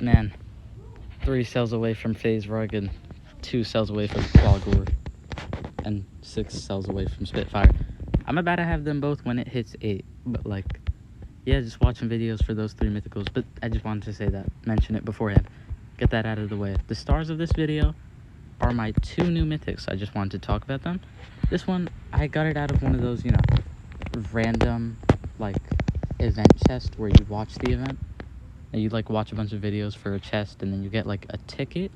Man, 3 cells away from Phase Rugged, 2 cells away from Clawgore, and 6 cells away from Spitfire. I'm about to have them both when it hits 8, but like, yeah, just watching videos for those 3 mythicals, but I just wanted to say that, mention it beforehand, get that out of the way. The stars of this video are my 2 new mythics. I just wanted to talk about them. This one, I got it out of one of those, random, like, event chests where you watch the event. And you, like, watch a bunch of videos for a chest, and then you get, like, a ticket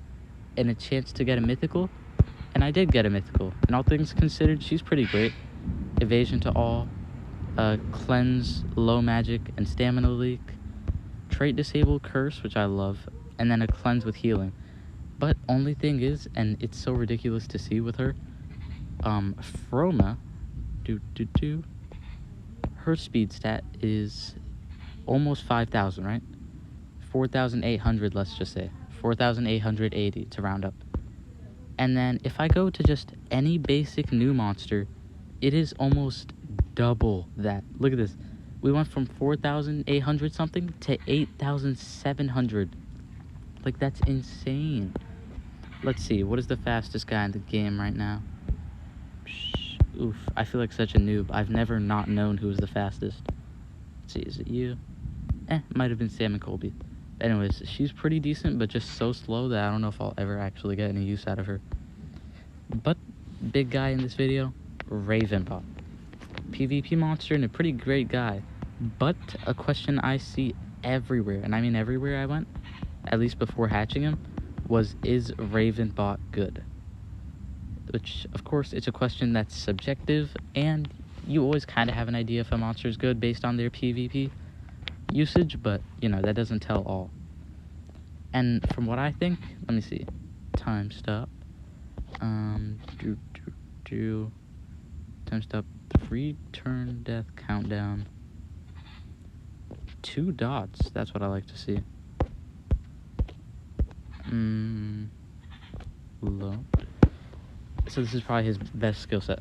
and a chance to get a mythical. And I did get a mythical. And all things considered, she's pretty great. Evasion to all, cleanse, low magic, and stamina leak. Trait disable, curse, which I love. And then a cleanse with healing. But only thing is, and it's so ridiculous to see with her, Froma, her speed stat is almost 5,000, right? 4,800, let's just say. 4,880 to round up. And then if I go to just any basic new monster, it is almost double that. Look at this. We went from 4,800 something to 8,700. Like, that's insane. Let's see, what is the fastest guy in the game right now? Oof, I feel like such a noob. I've never not known who was the fastest. Let's see, is it you? Might have been Sam and Colby. Anyways, she's pretty decent, but just so slow that I don't know if I'll ever actually get any use out of her. But, big guy in this video, ravenbot. PvP monster and a pretty great guy. But, a question I see everywhere, and I mean everywhere I went, at least before hatching him, was, is ravenbot good? Which, of course, it's a question that's subjective, and you always kind of have an idea if a monster is good based on their PvP usage, but, that doesn't tell all. And from what I think, let me see, time stop, time stop, 3 turn death countdown, 2 dots, that's what I like to see. Load. So this is probably his best skill set.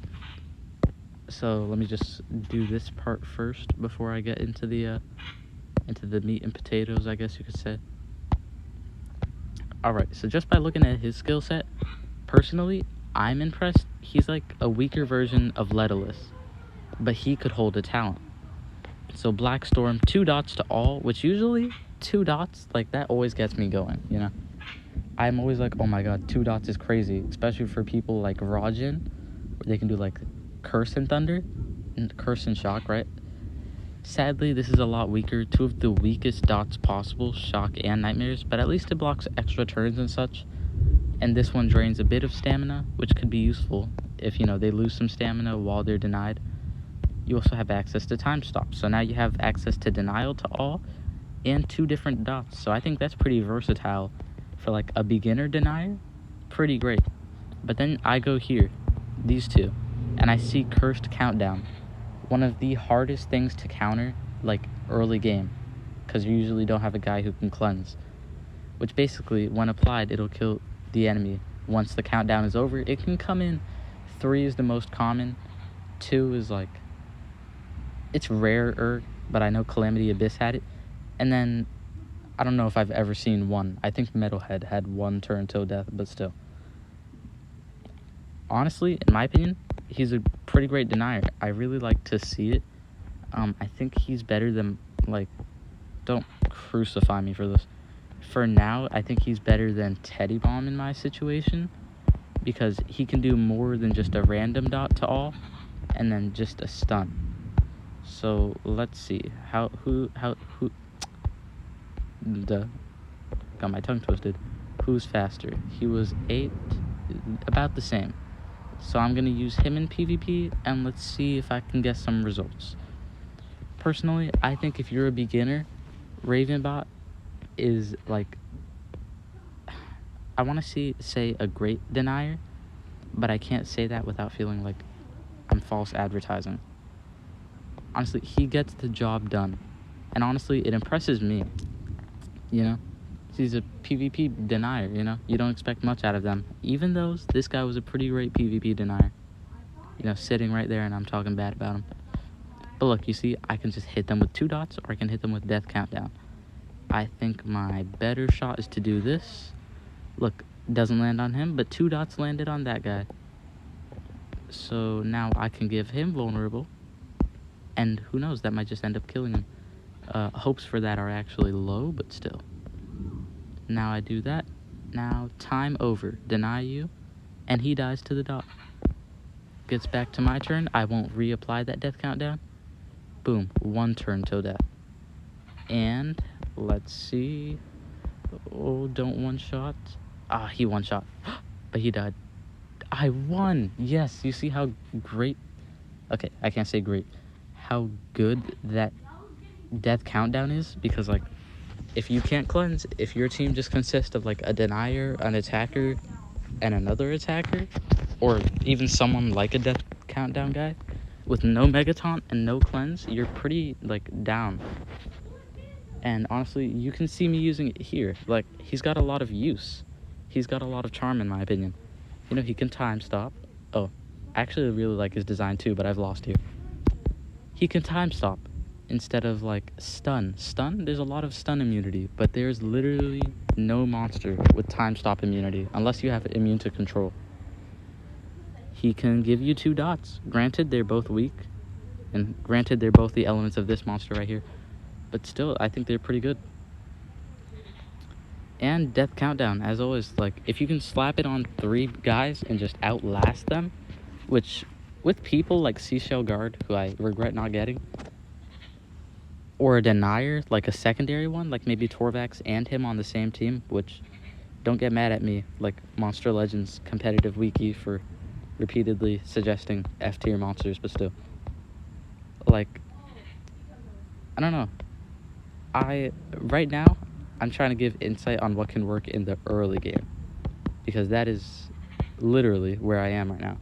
So let me just do this part first before I get into the meat and potatoes, I guess you could say. Alright, so just by looking at his skill set, personally, I'm impressed. He's like a weaker version of Letalus, but he could hold a talent. So Black Storm, 2 dots to all, which usually 2 dots, like, that always gets me going, I'm always like, oh my god, 2 dots is crazy, especially for people like Rajin, where they can do like Curse and Thunder, and Curse and Shock, right? Sadly, this is a lot weaker, 2 of the weakest dots possible, Shock and Nightmares, but at least it blocks extra turns and such. And this one drains a bit of stamina, which could be useful if, they lose some stamina while they're denied. You also have access to time stop, so now you have access to denial to all, and 2 different dots, so I think that's pretty versatile. For like a beginner denier, pretty great. But then I go here, these 2, and I see Cursed Countdown, one of the hardest things to counter, like, early game, because you usually don't have a guy who can cleanse, which basically, when applied, it'll kill the enemy. Once the countdown is over, it can come in. 3 is the most common, 2 is like, it's rarer, but I know Calamity Abyss had it, and then I don't know if I've ever seen 1. I think Metalhead had 1 turn till death, but still. Honestly, in my opinion, he's a pretty great denier. I really like to see it. I think he's better than, like, don't crucify me for this. For now, I think he's better than Teddy Bomb in my situation, because he can do more than just a random dot to all, and then just a stun. So, let's see. Got my tongue twisted. Who's faster? He was 8, about the same. So I'm going to use him in PvP, and let's see if I can get some results. Personally, I think if you're a beginner, ravenbot is, like, I want to say a great denier, but I can't say that without feeling like I'm false advertising. Honestly, he gets the job done. And honestly, it impresses me. He's a PvP denier, You don't expect much out of them. Even though this guy was a pretty great PvP denier. Sitting right there and I'm talking bad about him. But look, you see, I can just hit them with 2 dots or I can hit them with death countdown. I think my better shot is to do this. Look, doesn't land on him, but 2 dots landed on that guy. So now I can give him vulnerable. And who knows, that might just end up killing him. Hopes for that are actually low, but still. Now I do that. Now time over. Deny you. And he dies to the dot. Gets back to my turn. I won't reapply that death countdown. Boom. 1 turn till death. And let's see. Oh, don't one-shot. Ah, he one-shot. But he died. I won. Yes, you see how great... Okay, I can't say great. How good that death countdown is? Because, like, if you can't cleanse, if your team just consists of, like, a denier, an attacker, and another attacker, or even someone like a death countdown guy, with no megaton and no cleanse, you're pretty, like, down. And honestly, you can see me using it here. Like, he's got a lot of use. He's got a lot of charm, in my opinion. You know, he can time stop. Oh, I actually really like his design too, but I've lost here. He can time stop instead of, like, stun. Stun, there's a lot of stun immunity, but there's literally no monster with time stop immunity, unless you have immune to control. He can give you 2 dots. Granted, they're both weak, and granted, they're both the elements of this monster right here. But still, I think they're pretty good. And death countdown, as always, like, if you can slap it on 3 guys and just outlast them, which, with people like Seashell Guard, who I regret not getting, or a denier, like a secondary one, like maybe Torvax and him on the same team, which, don't get mad at me, like Monster Legends competitive wiki for repeatedly suggesting F-tier monsters, but still. Like, I don't know. Right now, I'm trying to give insight on what can work in the early game, because that is literally where I am right now.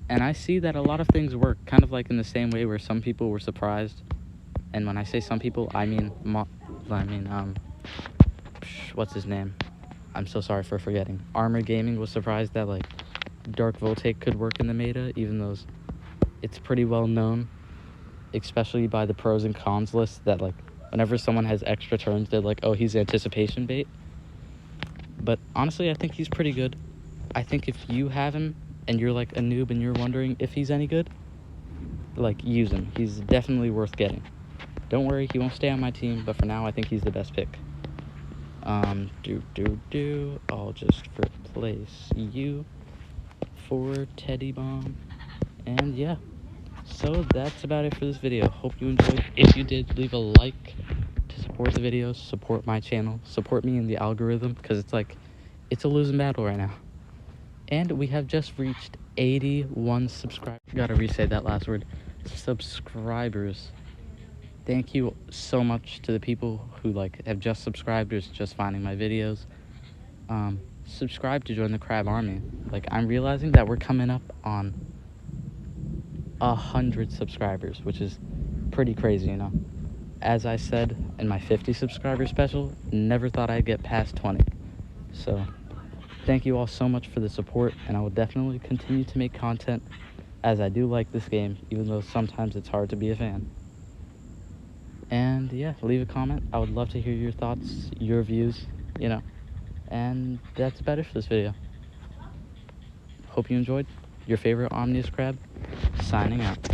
And I see that a lot of things work, kind of like in the same way where some people were surprised. And when I say some people, I mean, what's his name? I'm so sorry for forgetting. Armor Gaming was surprised that, like, Dark Voltaic could work in the meta, even though it's pretty well known, especially by the pros and cons list, that, like, whenever someone has extra turns, they're like, oh, he's anticipation bait. But honestly, I think he's pretty good. I think if you have him and you're like a noob and you're wondering if he's any good, like, use him. He's definitely worth getting. Don't worry, he won't stay on my team, but for now, I think he's the best pick. I'll just replace you for Teddy Bomb. And yeah. So that's about it for this video. Hope you enjoyed. If you did, leave a like to support the videos, support my channel, support me in the algorithm, because it's a losing battle right now. And we have just reached 81 subscribers. Gotta re-say that last word. Subscribers. Thank you so much to the people who, like, have just subscribed or is just finding my videos. Subscribe to join the Crab Army. Like, I'm realizing that we're coming up on 100 subscribers, which is pretty crazy, you know. As I said in my 50 subscriber special, never thought I'd get past 20. So thank you all so much for the support, and I will definitely continue to make content, as I do like this game, even though sometimes it's hard to be a fan. And yeah, leave a comment. I would love to hear your thoughts, your views, you know. And that's about it for this video. Hope you enjoyed. Your favorite Omni-Crab, signing out.